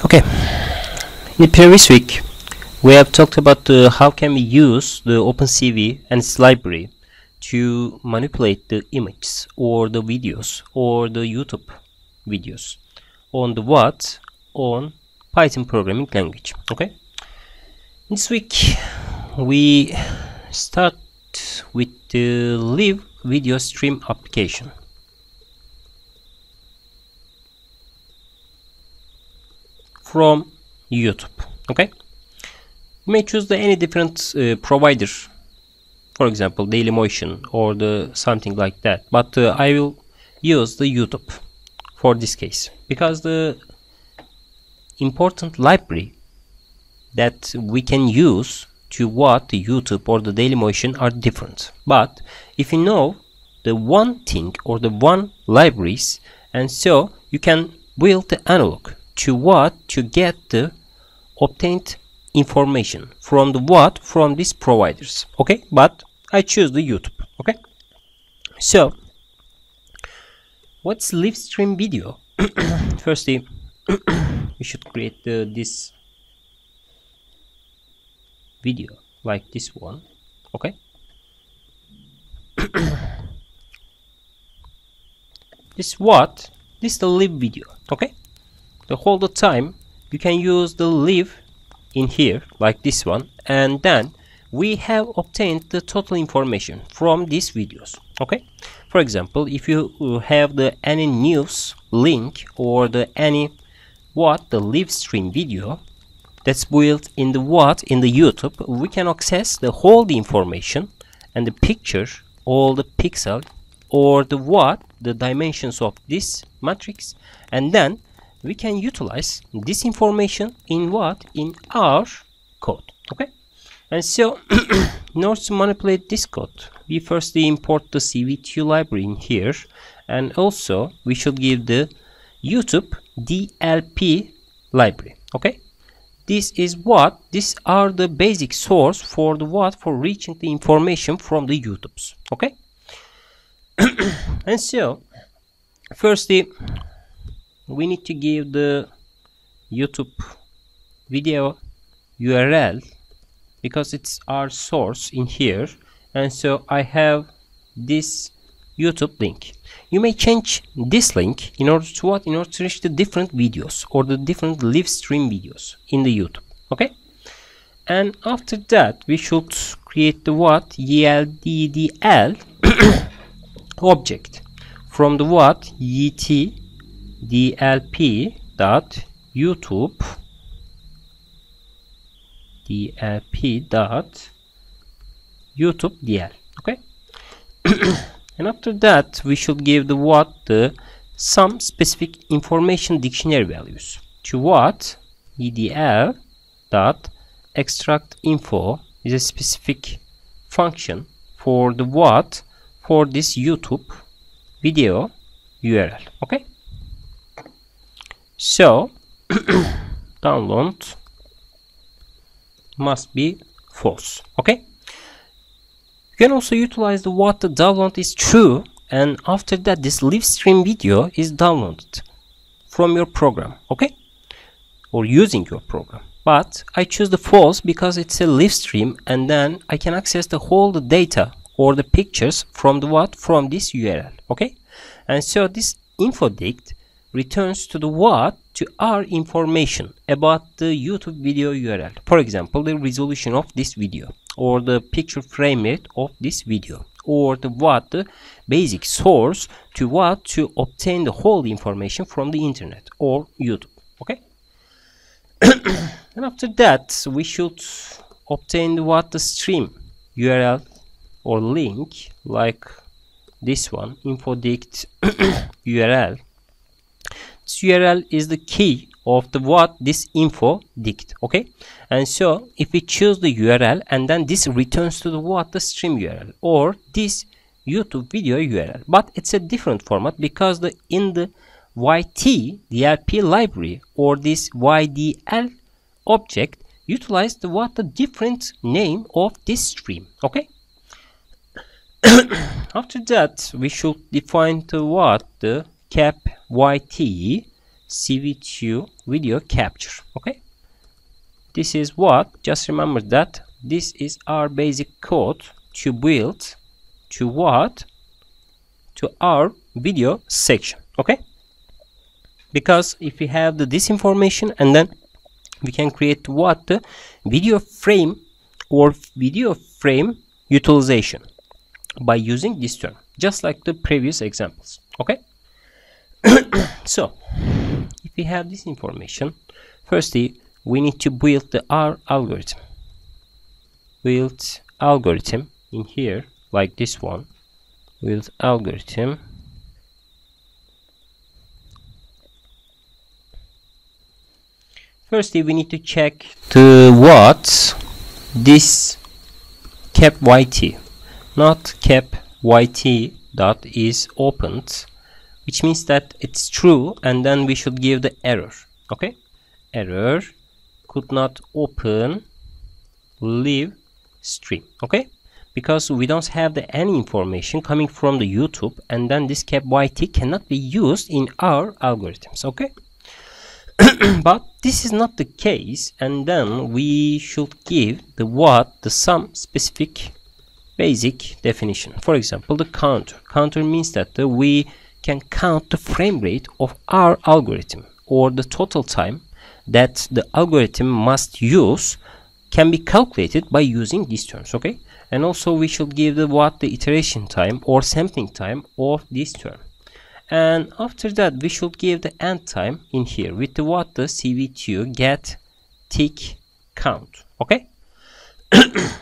Okay, in the previous week we have talked about how can we use the OpenCV and its library to manipulate the images or the videos or the YouTube videos on the on Python programming language. Okay, this week we start with the live video stream application. From YouTube. Okay, you may choose any different provider, for example Dailymotion or the something like that, but I will use the YouTube for this case because the important library that we can use to what the YouTube or the Dailymotion are different. But if you know the one thing or the one libraries, and so you can build the analog to get the obtained information from from these providers. Okay, but I choose the YouTube. Okay, so what's live stream video? Firstly we should create this video like this one. Okay, this is the live video. Okay, the whole the time you can use the live in here like this one, and then we have obtained the total information from these videos. Okay, for example, if you have any news link or any the live stream video that's built in the YouTube, we can access the whole information and the picture, all the pixel or the dimensions of this matrix, and then we can utilize this information in our code. Okay, and so in order to manipulate this code, we firstly import the CV2 library in here, and also we should give the YouTube DLP library. Okay, these are the basic source for for reaching the information from the YouTubes. Okay, and so firstly we need to give the YouTube video URL because it's our source in here, and so I have this YouTube link. You may change this link in order to reach the different videos or the different live stream videos in the YouTube. Okay, and after that we should create the ELDDL object from the YT DLP dot YouTube DL. Okay, and after that we should give the some specific information dictionary values to EDL dot extract info is a specific function for for this YouTube video URL. Okay, so download must be false. Okay, you can also utilize the download is true, and after that this live stream video is downloaded from your program. Okay, or using your program, but I choose the false because it's a live stream, and then I can access the whole data or the pictures from from this URL. Okay, and so this info dict returns to to our information about the YouTube video URL. For example, the resolution of this video, or the picture frame rate of this video, or the basic source to obtain the whole information from the internet or YouTube. Okay, and after that we should obtain the stream URL or link like this one, info dict URL. This URL is the key of this info dict. Okay, and so if we choose the URL, and then this returns to the stream URL or this YouTube video URL, but it's a different format because in the YT DLP library or this YDL object utilize the different name of this stream. Okay, after that we should define the cap YT CV2 video capture. Okay, this is what, just remember that this is our basic code to build to what, to our video section. Okay, because if we have this information, and then we can create what, the video frame or video frame utilization by using this term, just like the previous examples. Okay. So if we have this information, firstly we need to build our algorithm. Build algorithm in here, like this one. Build algorithm. Firstly we need to check the what, this cap yt, not cap yt dot is opened, which means that it's true, and then we should give the error. Okay, error could not open live stream. Okay, because we don't have any information coming from the YouTube, and then this cap yt cannot be used in our algorithms. Okay. But this is not the case, and then we should give the what, the some specific basic definition. For example, the counter. Counter means that we can count the frame rate of our algorithm, or the total time that the algorithm must use can be calculated by using these terms. Okay, and also we should give the what, the iteration time or sampling time of this term. And after that we should give the end time in here with the what, the CV2 get tick count. Okay,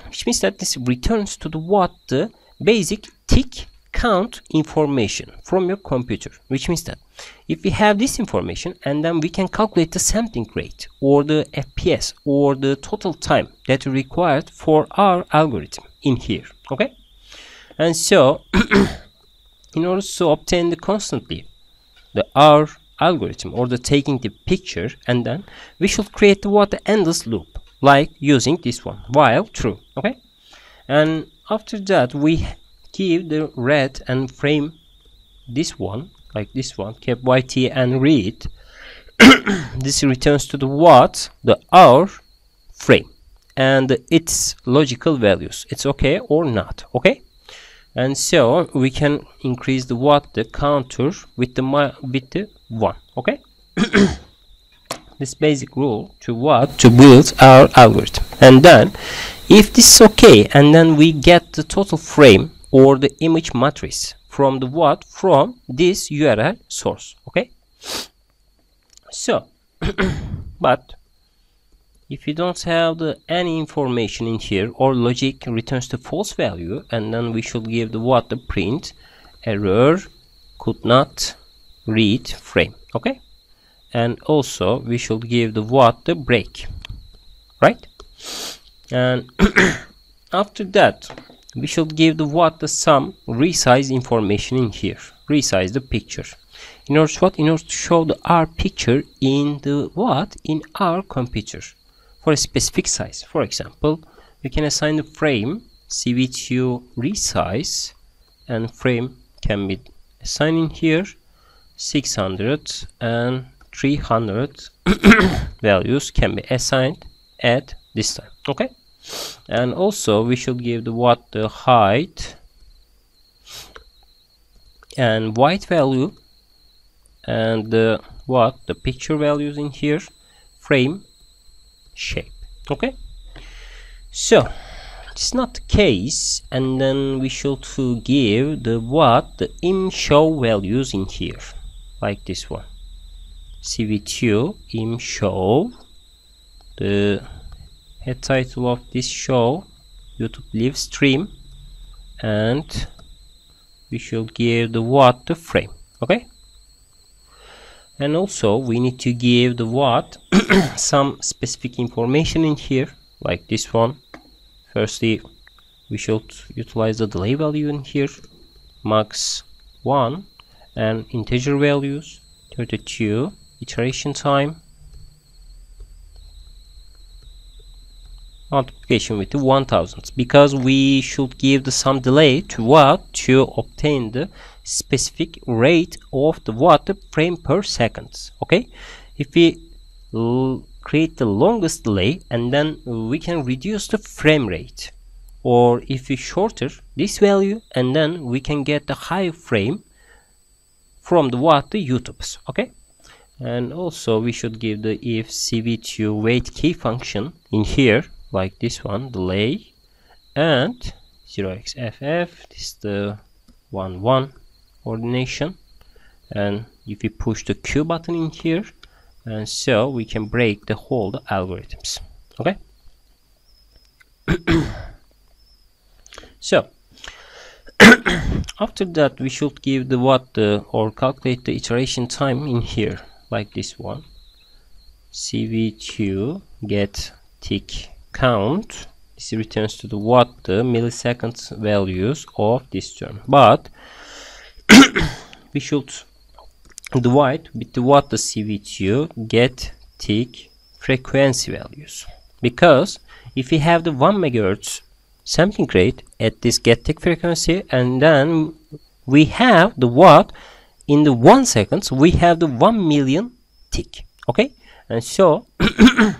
which means that this returns to the what, the basic tick count information from your computer, which means that if we have this information, and then we can calculate the sampling rate or the FPS or the total time that is required for our algorithm in here. Okay, and so in order to obtain the constantly our algorithm, or the taking the picture, and then we should create the what, the endless loop, like using this one, while true. Okay, and after that we give the read and frame this one, like this one, cap yt and read. This returns to the what, the our frame and its logical values, it's okay or not. Okay, and so we can increase the what, the counter with the 1. Okay. This basic rule to what, to build our algorithm. And then if this is okay, and then we get the total frame or the image matrix from the what, from this URL source. Okay, so but if you don't have any information in here, or logic returns the false value, and then we should give the what, the print error could not read frame. Okay, and also we should give the what, the break, right? And after that we should give the what, the some resize information in here, resize the picture, in order to what, in order to show our picture in the what, in our computer for a specific size. For example, we can assign the frame CV2 resize, and frame can be assigned in here 600 and 300 values can be assigned at this time. Okay, and also we should give the what, the height and white value, and the what, the picture values in here, frame shape. Okay, so it's not the case, and then we should give the what, the im show values in here, like this one, CV2 im show, the head title of this show YouTube live stream, and we should give the what, the frame. Okay, and also we need to give the what some specific information in here, like this one. Firstly we should utilize the delay value in here, max 1, and integer values 32, iteration time multiplication with the 1000, because we should give some delay to what, to obtain the specific rate of the what, the frame per second. Okay, if we create the longest delay, and then we can reduce the frame rate, or if we shorter this value, and then we can get the high frame from the what, the YouTubes. Okay, and also we should give the if cv2 wait key function in here, like this one, delay and 0xff, this is the 1 ordination, and if we push the Q button in here, and so we can break the whole algorithms. Okay. So after that we should give the what, or calculate the iteration time in here, like this one, cv2 get tick count. This returns to the what, the milliseconds values of this term, but we should divide with the what, the cv2 get tick frequency values, because if we have the 1 megahertz sampling rate at this get tick frequency, and then we have the what, in the 1 second we have the 1 million tick. Okay, and so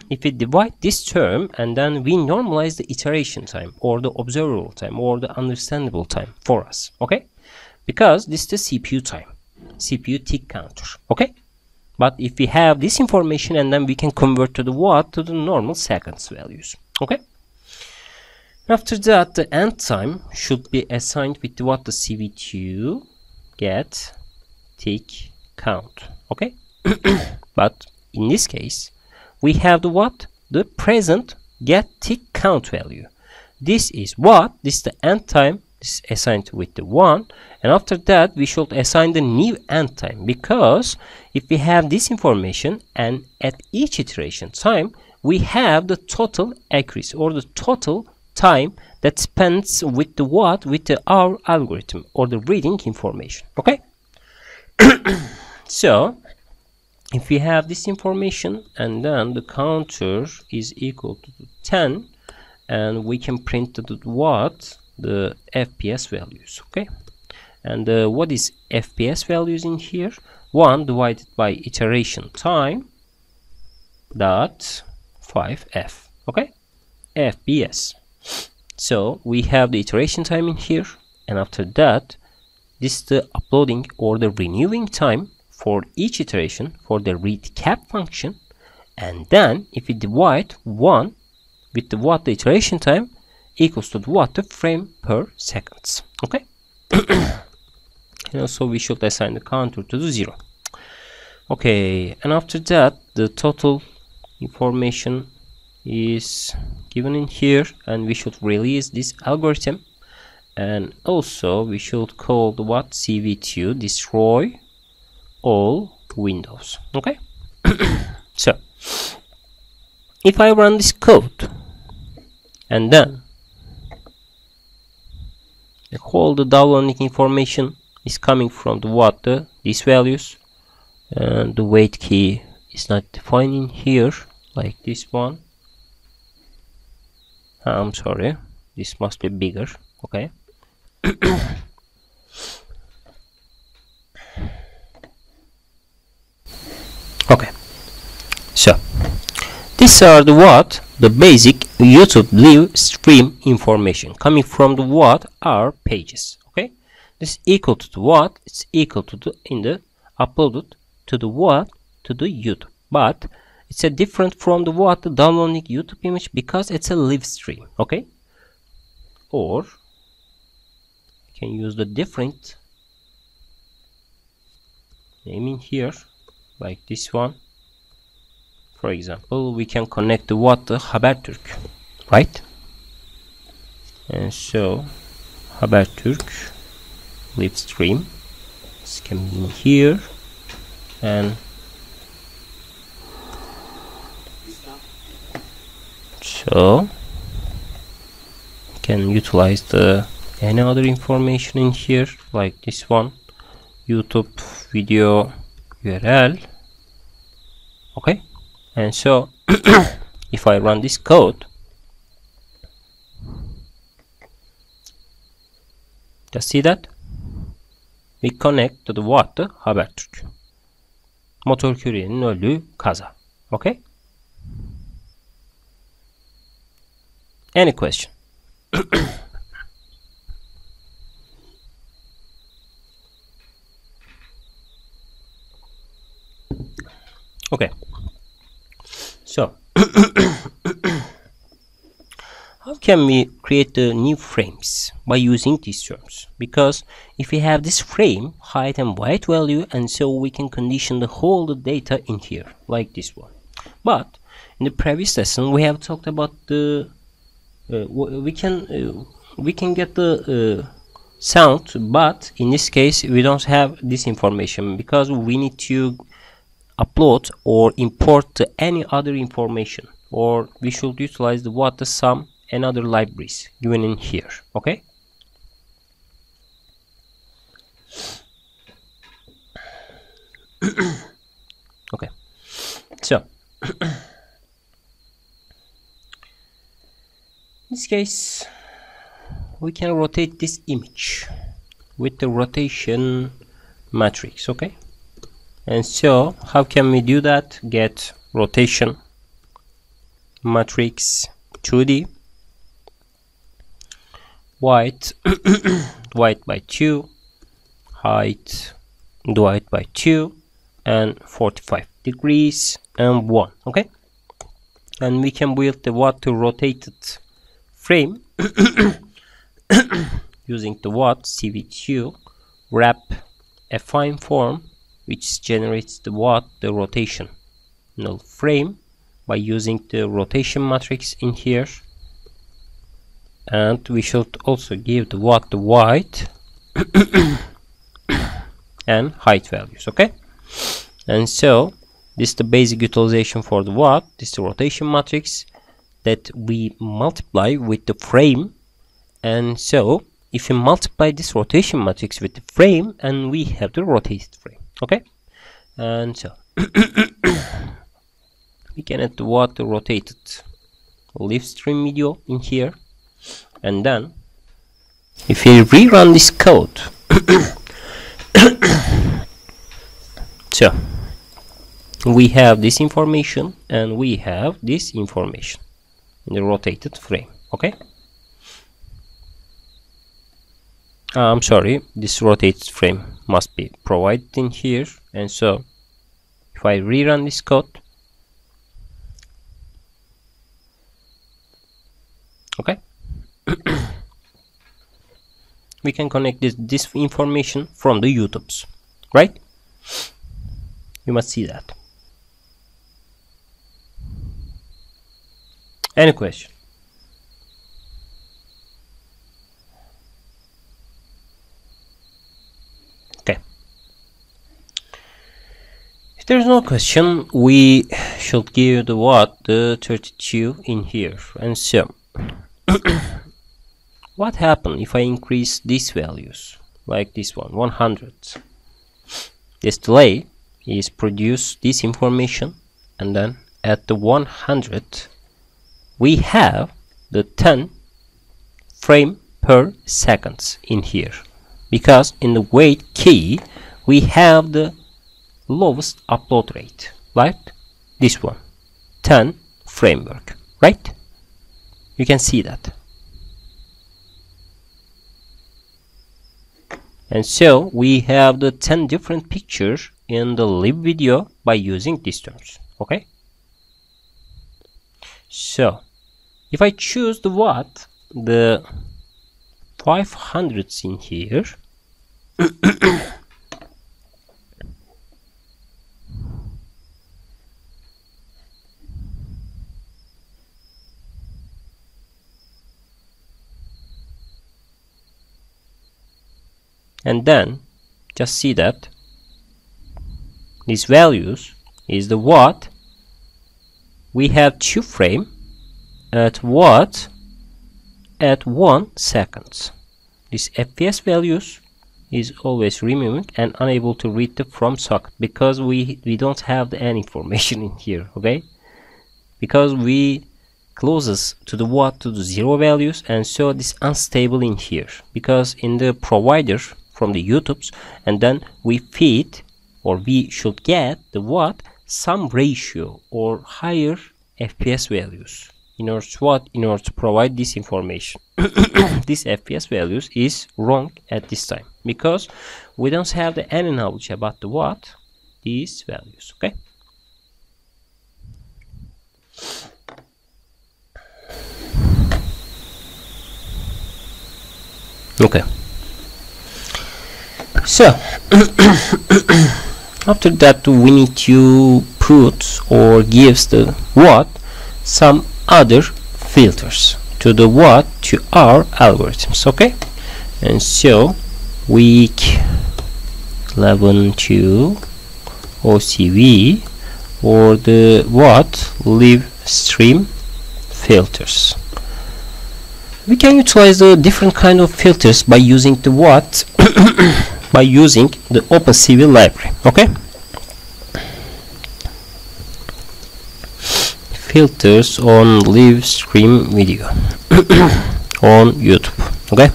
if we divide this term, and then we normalize the iteration time, or the observable time, or the understandable time for us. Okay, because this is the CPU time, CPU tick counter. Okay, but if we have this information, and then we can convert to the what, to the normal seconds values. Okay, after that the end time should be assigned with the what, the cv2 get tick count. Okay, but in this case we have the what, the present get tick count value. This is what, this is the end time, this is assigned with the 1, and after that we should assign the new end time, because if we have this information, and at each iteration time we have the total accuracy, or the total time that spends with the what, with the our algorithm, or the reading information. Okay. So if we have this information, and then the counter is equal to 10, and we can print the what, the FPS values. Okay, and what is FPS values in here? 1 divided by iteration time dot 5f. Okay, FPS. So we have the iteration time in here, and after that this is the uploading or the renewing time for each iteration for the read cap function, and then if we divide 1 with the what, the iteration time equals to the what, the frame per seconds. Okay. And also we should assign the counter to the 0. Okay, and after that the total information is given in here, and we should release this algorithm, and also we should call the what, cv2 destroy all windows. Okay. So if I run this code, and then the whole the downloading information is coming from the what, these values, and the wait key is not defined in here, like this one. I'm sorry, this must be bigger. Okay. Okay, so these are the what, the basic YouTube live stream information coming from the what, our pages. Okay, this is equal to the what, it's equal to the in the uploaded to the what, to the YouTube, but it's a different from the what, the downloading YouTube image, because it's a live stream. Okay, or you can use the different name in here, like this one. For example, we can connect the what, the Habertürk, right? And so Habertürk live stream is coming in here, and so you can utilize the any other information in here, like this one, YouTube video URL. Okay, and so if I run this code, Just see that? We connect to the what? The Habertürk. Motor kuryenin öldüğü kaza. Okay? Any question? Okay. So, how can we create the new frames by using these terms? Because if we have this frame, height and weight value, and so we can condition the whole data in here, like this one. But in the previous lesson, we have talked about the we can get the sound, but in this case we don't have this information because we need to upload or import any other information, or we should utilize the what, the sum and other libraries given in here. Okay, okay, so in this case we can rotate this image with the rotation matrix. Okay, and so how can we do that? Get rotation matrix 2D, width divide by 2, height divide by 2, and 45 degrees and 1. Okay, and we can build the what, to rotated frame using the what, CV2 wrap affine form, which generates the what, the rotation null frame by using the rotation matrix in here. And we should also give the what, the width and height values. Okay, and so this is the basic utilization for the what, this is the rotation matrix that we multiply with the frame. And so if you multiply this rotation matrix with the frame, and we have the rotated frame. Okay, and so we can add the what, the rotated LiveStream video in here. And then if you rerun this code so we have this information and we have this information in the rotated frame. Okay, I'm sorry, this rotated frame must be provided in here. And so if I rerun this code, okay, we can connect this information from the YouTubes, right? You must see that. Any question? Okay, if there's no question, we should give the what, the 32 in here. And so what happens if I increase these values, like this one, 100? This delay is produce this information, and then at the 100 we have the 10 frame per seconds in here, because in the wait key we have the lowest upload rate, like this one, 10 framework, right? You can see that. And so we have the 10 different pictures in the live video by using these terms. Okay, so if I choose the what, the 500s in here and then just see that these values is the what, we have 2 frame at what, at 1 second. This FPS values is always removing and unable to read the from socket, because we don't have any information in here. Okay, because we closest to the what to the 0 values, and so this unstable in here, because in the provider from the YouTube's, and then we feed, or we should get the what, some ratio or higher FPS values in order to what, in order to provide this information. This FPS values is wrong at this time because we don't have any knowledge about the what, these values. Okay. Okay. So after that we need to put or gives the what some other filters to the what, to our algorithms. Okay, and so week 11-2 OCV or the what LiveStream filters. We can utilize the different kind of filters by using the what by using the OpenCV library. Okay, filters on LiveStream video on YouTube. Okay,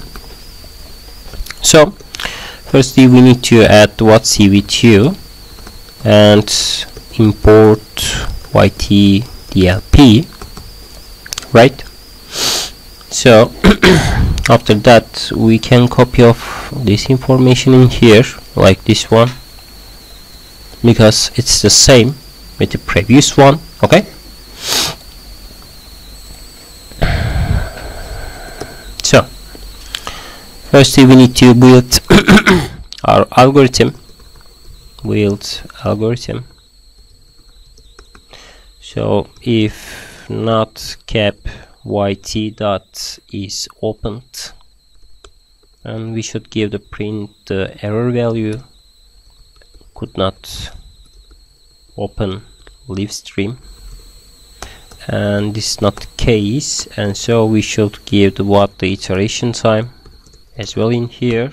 so firstly we need to add what CV2 and import YTDLP, right? So after that we can copy off this information in here like this one, because it's the same with the previous one. Okay, so firstly we need to build our algorithm. So if not cap yt dot is opened, and we should give the print the error value could not open LiveStream, and this is not the case, and so we should give the what, the iteration time as well in here,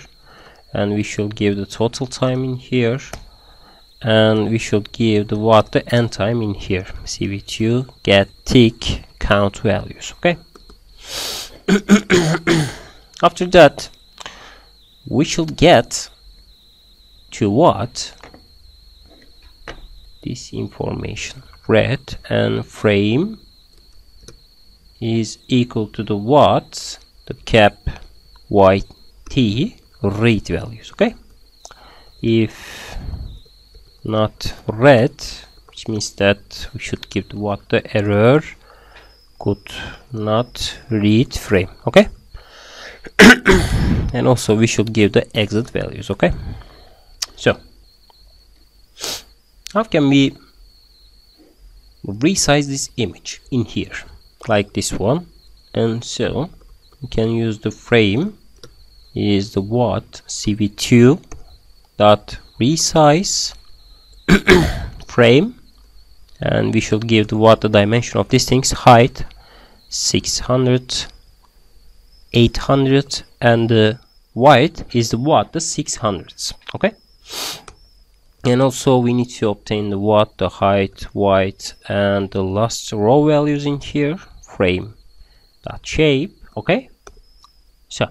and we should give the total time in here, and we should give the what, the end time in here. CV2 get tick count values. Okay. After that we should get to what, this information red, and frame is equal to the what, the cap yt read values. Okay, if not red, which means that we should give the what, the error could not read frame. Okay, and also we should give the exit values. Okay, so how can we resize this image in here like this one? And so we can use the frame is the what, CV2 dot resize frame, and we should give the what, the dimension of these things, height 600, 800, and the width is the what, the 600s. Okay, and also we need to obtain the what, the height, width, and the last row values in here, frame dot shape. Okay, so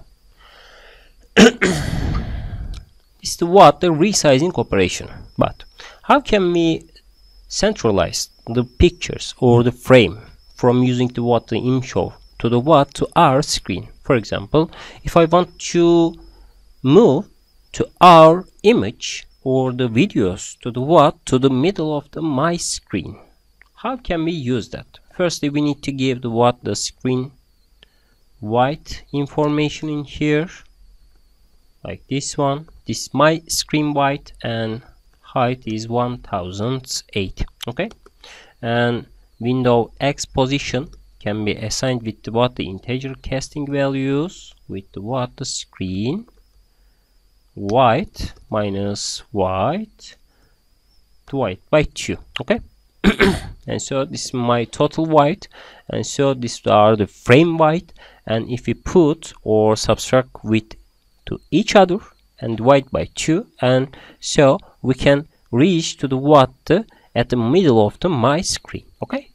is the what, the resizing operation. But how can we centralize the pictures or the frame from using the what, the info to the what, to our screen? For example, if I want to move to our image or the videos to the what, to the middle of my screen, how can we use that? Firstly we need to give the what, the screen width information in here like this one. This is my screen width, and height is 1008. Okay, and window X position can be assigned with the what, the integer casting values with the what, the screen width minus width divided by 2. Okay, and so this is my total width, and so these are the frame width, and if we put or subtract with to each other and divide by 2, and so we can reach to the what, at the middle of my screen. Okay,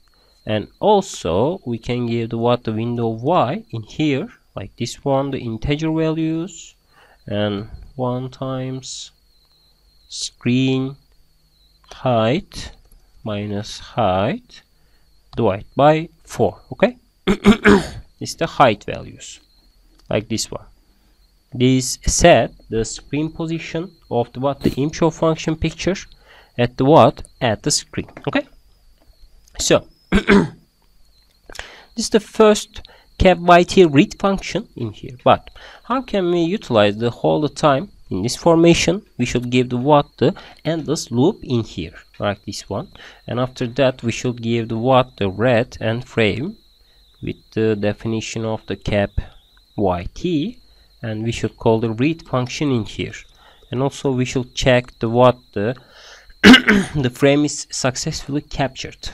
And also we can give the what the window y in here, like this one, the integer values, and 1 times screen height minus height divided by 4. Okay. It's the height values, like this one. This set the screen position of the what the imshow function picture at the what at the screen. Okay. So this is the first cap_yt read function in here. But how can we utilize the whole the time in this formation? We should give the what the endless loop in here, like this one. And after that we should give the what the red and frame with the definition of the cap_yt, and we should call the read function in here. And also we should check the what the the frame is successfully captured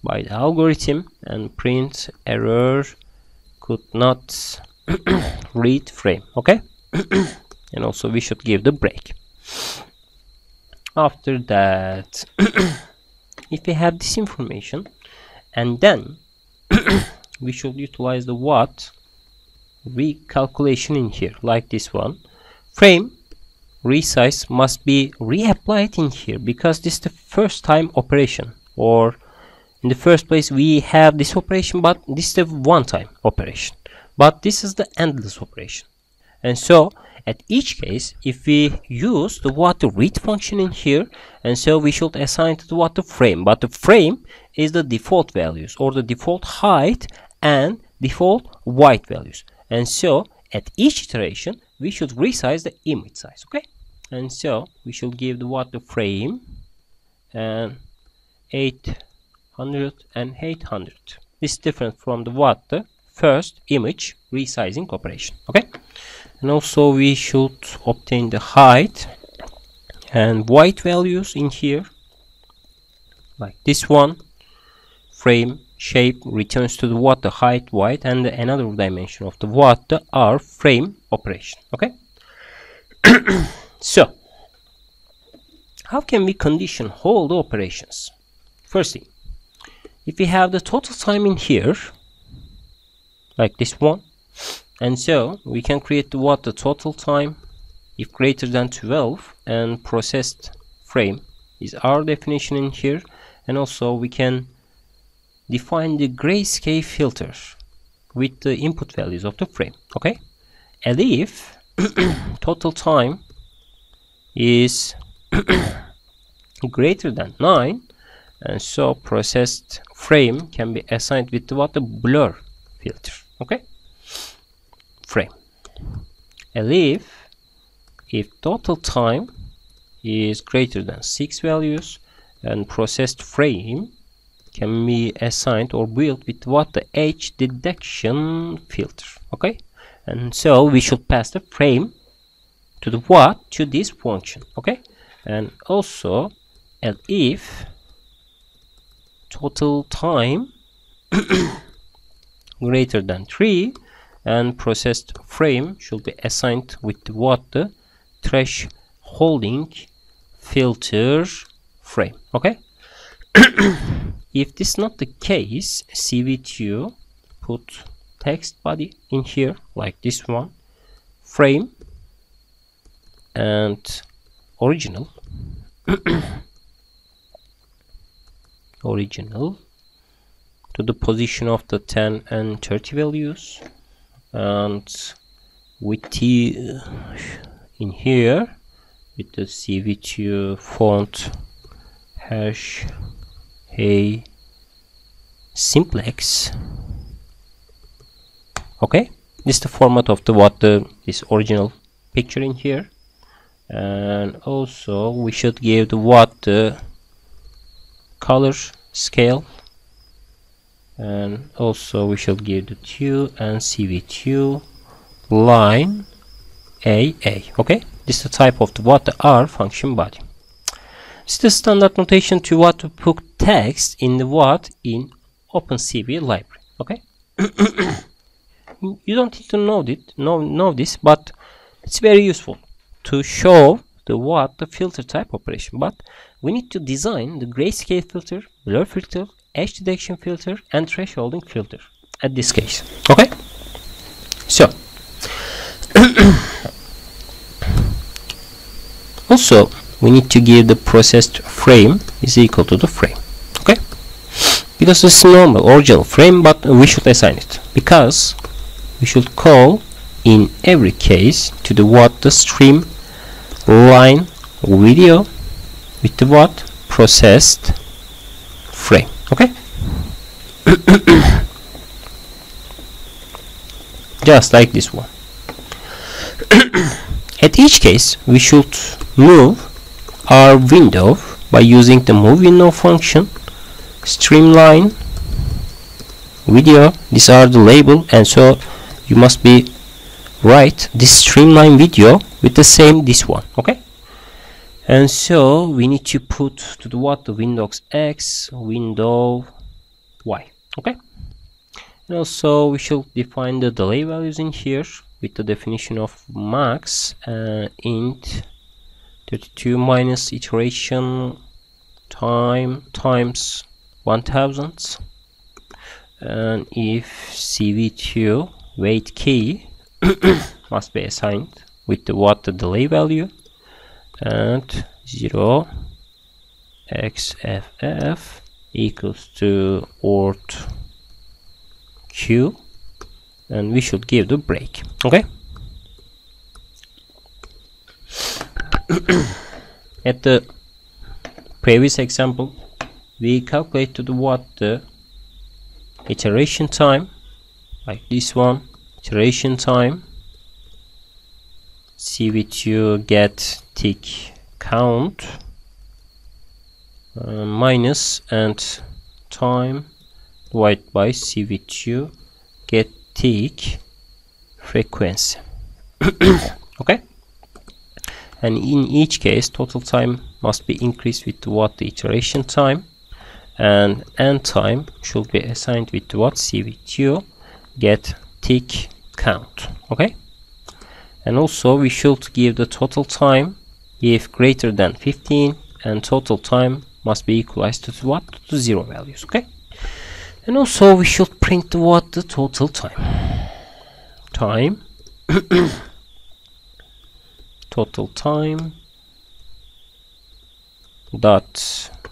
by the algorithm, and print error could not read frame. Okay. And also we should give the break. After that if we have this information, and then we should utilize the what recalculation in here, like this one. Frame resize must be reapplied in here because this is the first time operation, or in the first place we have this operation, but this is the one time operation, but this is the endless operation. And so at each case, if we use the what the read function in here, and so we should assign to the what the frame, but the frame is the default values, or the default height and default width values. And so at each iteration we should resize the image size. Okay. And so we should give the what the frame and 800 and 800. This is different from the what the first image resizing operation. Okay. And also we should obtain the height and width values in here, like this one. Frame shape returns to the what the height, width, and another dimension of the what the r frame operation. Okay. So how can we condition all the operations? Firstly, if we have the total time in here, like this one, and so we can create the what the total time if greater than 12, and processed frame is our definition in here. And also we can define the grayscale filter with the input values of the frame. Okay. And if total time is greater than 9, and so processed frame can be assigned with the what the blur filter. Okay. Frame. And if total time is greater than 6 values, and processed frame can be assigned or built with what the age detection filter. Okay. And so we should pass the frame to the what to this function. Okay. And also, and if total time greater than 3, and processed frame should be assigned with what the thresholding filter frame. Okay. If this is not the case, CV2 put text body in here, like this one, frame and original original to the position of the 10 and 30 values, and with the in here with the CV2 font hash hey simplex. Okay, this is the format of the what the this original picture in here. And also we should give the what the color scale, and also we should give the 2 and CV2 line AA. Okay, this is the type of the what the R function body. This is the standard notation to what to put text in the what in OpenCV library. Okay. You don't need to know this, but it's very useful to show the what the filter type operation. But we need to design the grayscale filter, blur filter, edge detection filter and thresholding filter at this case. Okay, so also we need to give the processed frame is equal to the frame. Okay, because this is normal original frame, but we should assign it because we should call in every case to the what the stream line video with the what processed frame. Okay, just like this one. At each case we should move our window by using the move window function, streamline video. These are the label, and so you must be write this streamline video with the same this one. Okay, and so we need to put to the what the Windows X, window Y. Okay, and also we should define the delay values in here with the definition of max int 32 minus iteration time times 1000, and if CV2 wait key must be assigned with the what the delay value, and 0 xff equals to ort q, and we should give the break. Okay, at the previous example we calculate to the what the iteration time like this one, iteration time CV2 get tick count minus and time divided by CV2 get tick frequency. Okay, and in each case total time must be increased with what the iteration time, and end time should be assigned with what CV2 get tick count. Okay, and also we should give the total time if greater than 15, and total time must be equalized to what, to 0 values. Okay, and also we should print what the total time total time dot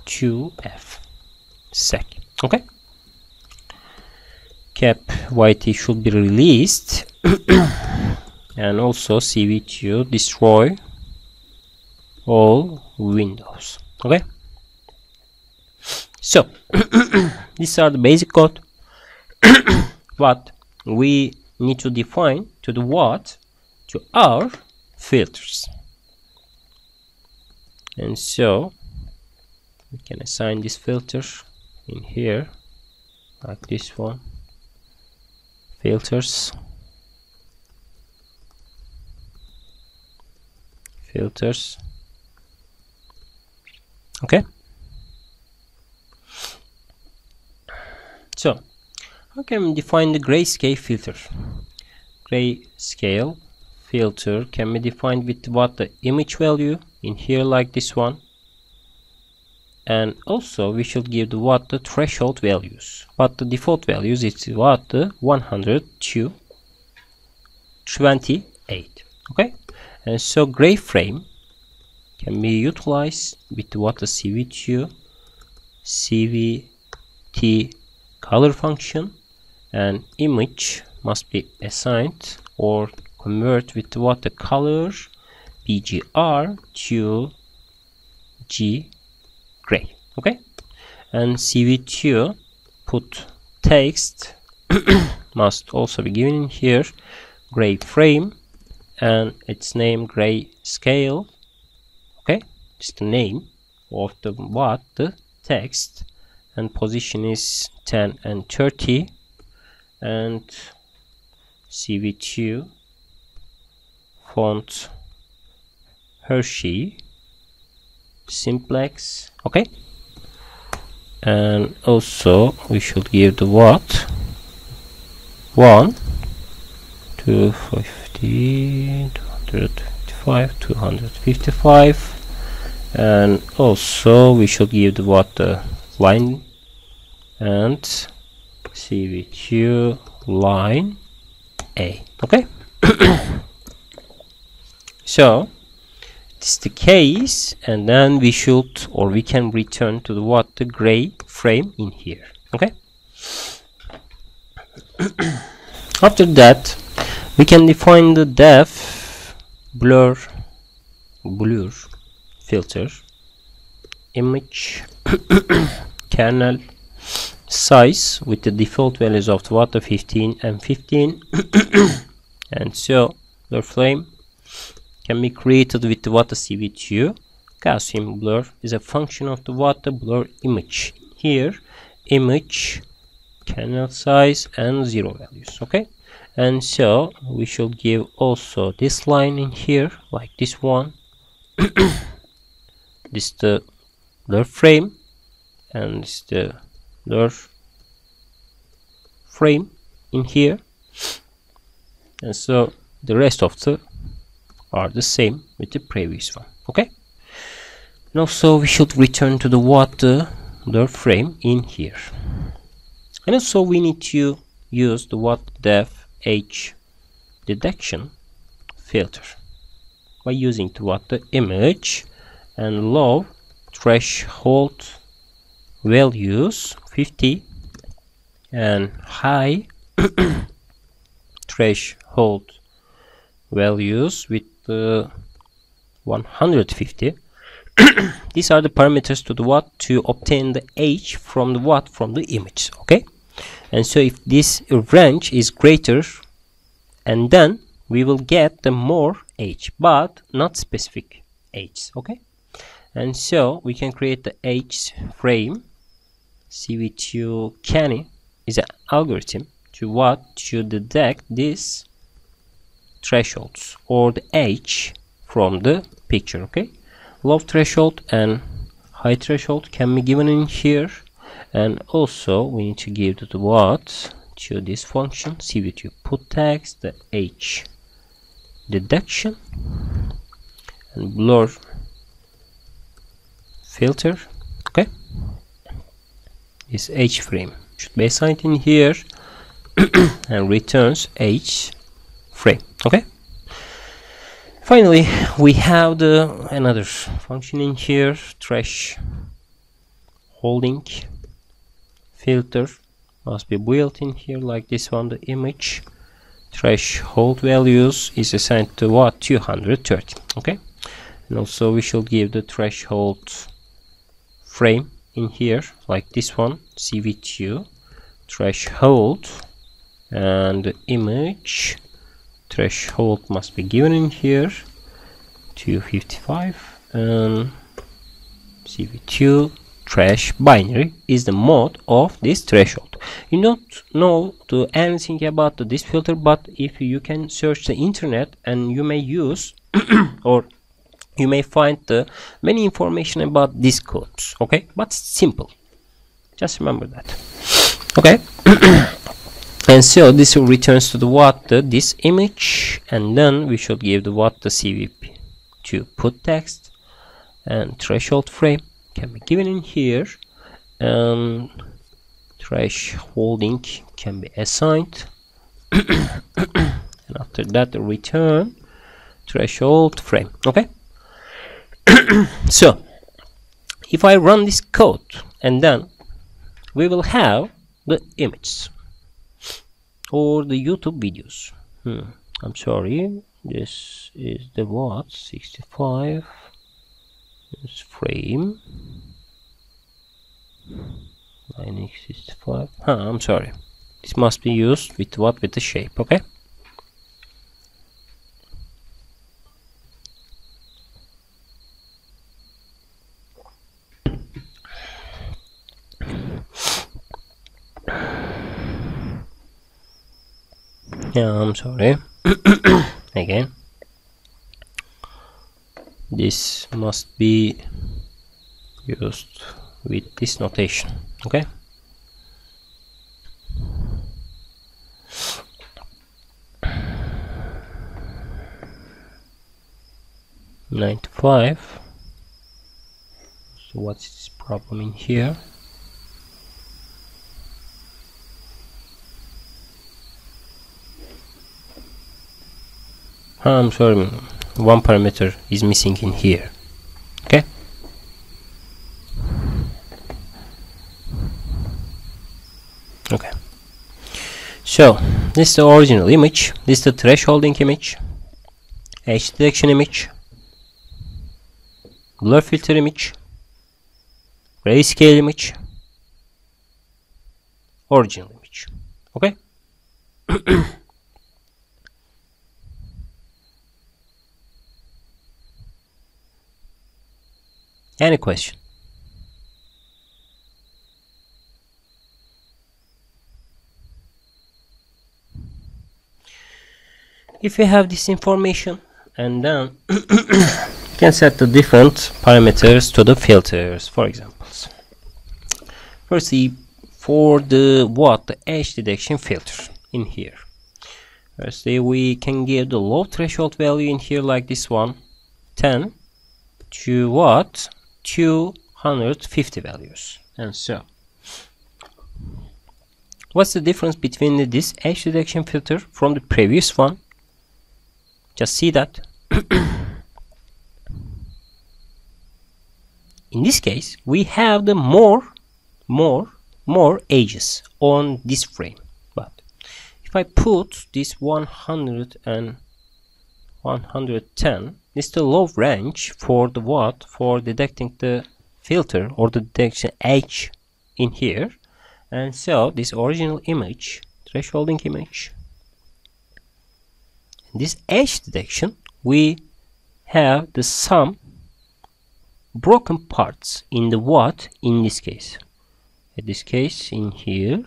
2f sec. Okay, cap yt should be released and also CV2 destroy all windows. Okay, so these are the basic code what we need to define to the what to our filters, and so we can assign this filter in here like this one, filters, okay. So how can we define the grayscale filter? Grayscale filter can be defined with what the image value in here like this one, and also we should give the what the threshold values, but the default values is what the 100 to 28. Okay, and so gray frame can be utilized with what the CV2 CVT color function, and image must be assigned or convert with what the color BGR to G gray. Okay, and CV2 put text must also be given in here, gray frame, and its name gray scale. Okay, it's the name of the what the text, and position is 10 and 30, and CV2 font Hershey simplex. Okay, and also we should give the what 1 250 255 255, and also we should give the what the line and CV2 line A. Okay. So this is the case, and then we should, or we can return to the gray frame in here. Okay. After that, we can define the depth blur filter, image kernel size with the default values of the 15 and 15. And so blur frame can be created with the CV2. Gaussian blur is a function of the blur image. Here, image kernel size and 0 values. Okay. And so we should give also this line in here, like this one. This is the blur frame, and this is the blur frame in here. And so the rest of the are the same with the previous one. Okay. And also we should return to the blur frame in here. And also we need to use the depth H detection filter by using the image and low threshold values 50 and high threshold values with 150. These are the parameters to obtain the H from the image. Okay. And so if this range is greater, and then we will get the more H, but not specific H. Okay. And so we can create the H frame. CV2 canny is an algorithm to detect these thresholds or the H from the picture. Okay. Low threshold and high threshold can be given in here, and also we need to give the to this function CV2 put text, the H detection and blur filter. Okay. This H frame should be assigned in here and returns H frame. Okay. Finally, we have another function in here, thresh holding filter must be built in here, like this one. The image threshold values is assigned to 230. Okay. And also we should give the threshold frame in here, like this one, CV2 threshold, and the image threshold must be given in here 255, and CV2 trash binary is the mode of this threshold. You don't know anything about this filter, but if you can search the internet, and you may use or you may find many information about these codes. Okay, but it's simple, just remember that. Okay. And so this returns to this image, and then we should give the CV to put text, and threshold frame can be given in here, and thresh holding can be assigned. And after that return threshold frame. Okay. So if I run this code, and then we will have the image or the YouTube videos. I'm sorry, this is the 65 this frame 9x65. I'm sorry, this must be used with with the shape. Okay. Yeah, I'm sorry. Again, this must be used with this notation. Okay. $95. So what's this problem in here? I'm sorry, one parameter is missing in here. Okay. Okay. So this is the original image. This is the thresholding image, edge detection image, blur filter image, grayscale image, original image. Okay. Any question? If you have this information, and then you can set the different parameters to the filters. For example, firstly, for the edge detection filter in here. Firstly, we can give the low threshold value in here, like this one, 10 to 250 values, and so. What's the difference between this edge detection filter from the previous one? Just see that. In this case, we have the more edges on this frame. But if I put this 100 and 110, this is the low range for the for detecting the filter or the detection edge in here. And so this original image, thresholding image, this edge detection, we have the some broken parts in the in this case. In this case, in here,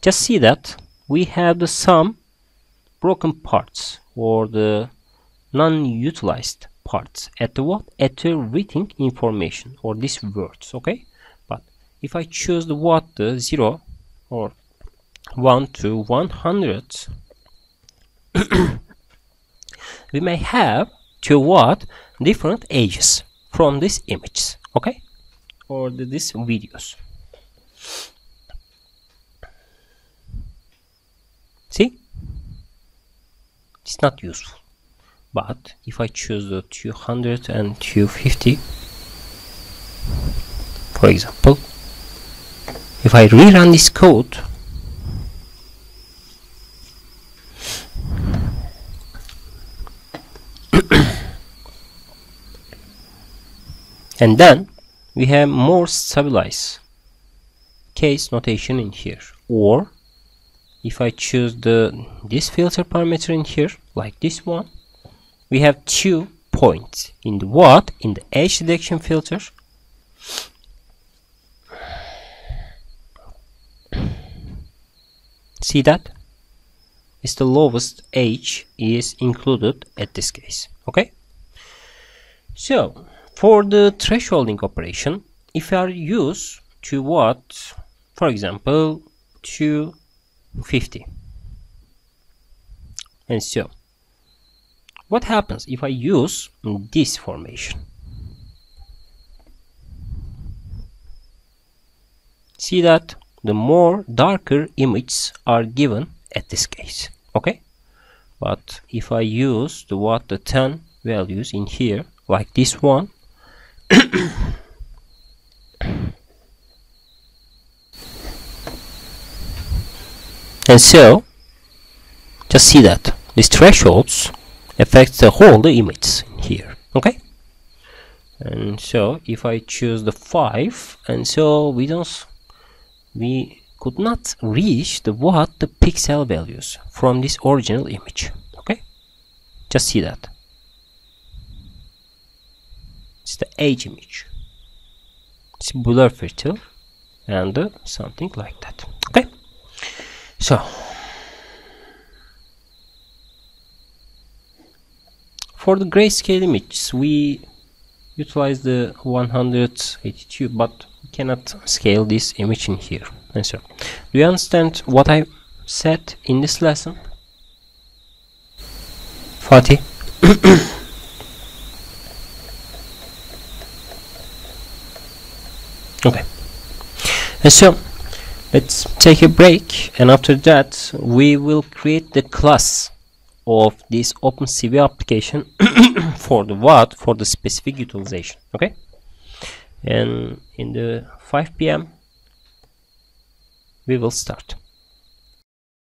just see that we have the some broken parts or the non-utilized parts at the at the written information or these words. Okay, but if I choose the 0 or 1 to 100, we may have two different edges from these images, okay, or these videos. See, it's not useful. But if I choose the 200 and 250, for example, if I rerun this code, and then we have more stabilized case notation in here. Or if I choose this filter parameter in here, like this one, we have 2 points in the in the edge detection filter. See that? It's the lowest edge is included at this case. Okay. So for the thresholding operation, if I use for example, 250, and so what happens if I use this formation? See that the more darker images are given at this case. Okay, but if I use the 10 values in here, like this one, and so just see that these thresholds affect the whole image here. Okay, and so if I choose the 5, and so we could not reach the pixel values from this original image. Okay, just see that it's the edge image, it's blur filter, and something like that. Okay, so for the grayscale images, we utilize the 182, but we cannot scale this image in here. And so, do you understand what I said in this lesson, Fatih? Okay. And so, Let's take a break, and after that we will create the class of this OpenCV application for the specific utilization. Okay, and in the 5 p.m. we will start.